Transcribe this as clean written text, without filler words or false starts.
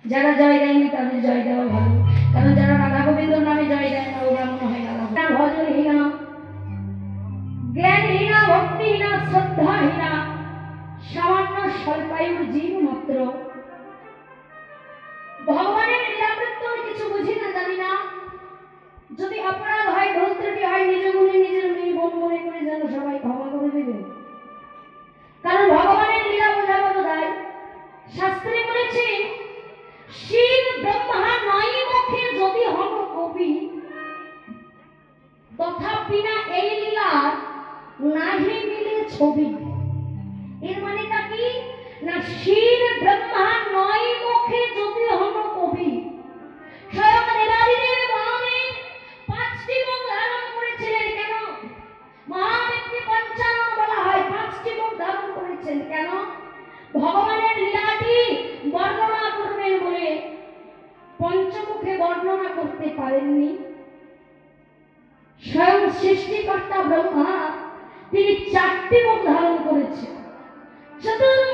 যারা জয় দেয়নি তাদের জয় দেওয়া ভালো, কারণ যারা রাধা গোবিন্দর নামে জয় দেয় না ওরা মনে হয় না ভজনহীনা, জ্ঞানহীনা, ভক্তিহীনা, শ্রদ্ধাহীনা, সামান্য স্বল্পায়ুর জীব মাত্র। ভগবানের লীলাবৃত্ত কিছু বুঝি না, জানি না। যদি অপরাধ হয়, ভুল ত্রুটি হয়, নিজ গুণে নিজের মেয়ে বোন মনে করে যেন সবাই ক্ষমা করে দেবে, কারণ ভগবানের লীলা বোঝা বড় দায়। শাস্ত্রে বলেছে, শিব ব্রহ্মা নয় মুখে যদি হন কবি, তথাপি না এই লীলার নাহি মিলে ছবি। এর মানেটা কি না, শিব ব্রহ্মা নয় মুখে যদি হন কবি, স্বয়ং দেবাদিদেব মহাদেব 5টি মুখ ধারণ করেছিলেন। কেন মহাদেবকে পঞ্চানন বলা হয়? 5টি মুখ ধারণ করেছেন কেন? ভগবানের লীলাটি বর্ণনা করবেন বলে পঞ্চমুখে বর্ণনা করতে পারেননি। স্বয়ং সৃষ্টিকর্তা ব্রহ্মা তিনি 4টি মুখ ধারণ করেছেন। চতুর্মুখ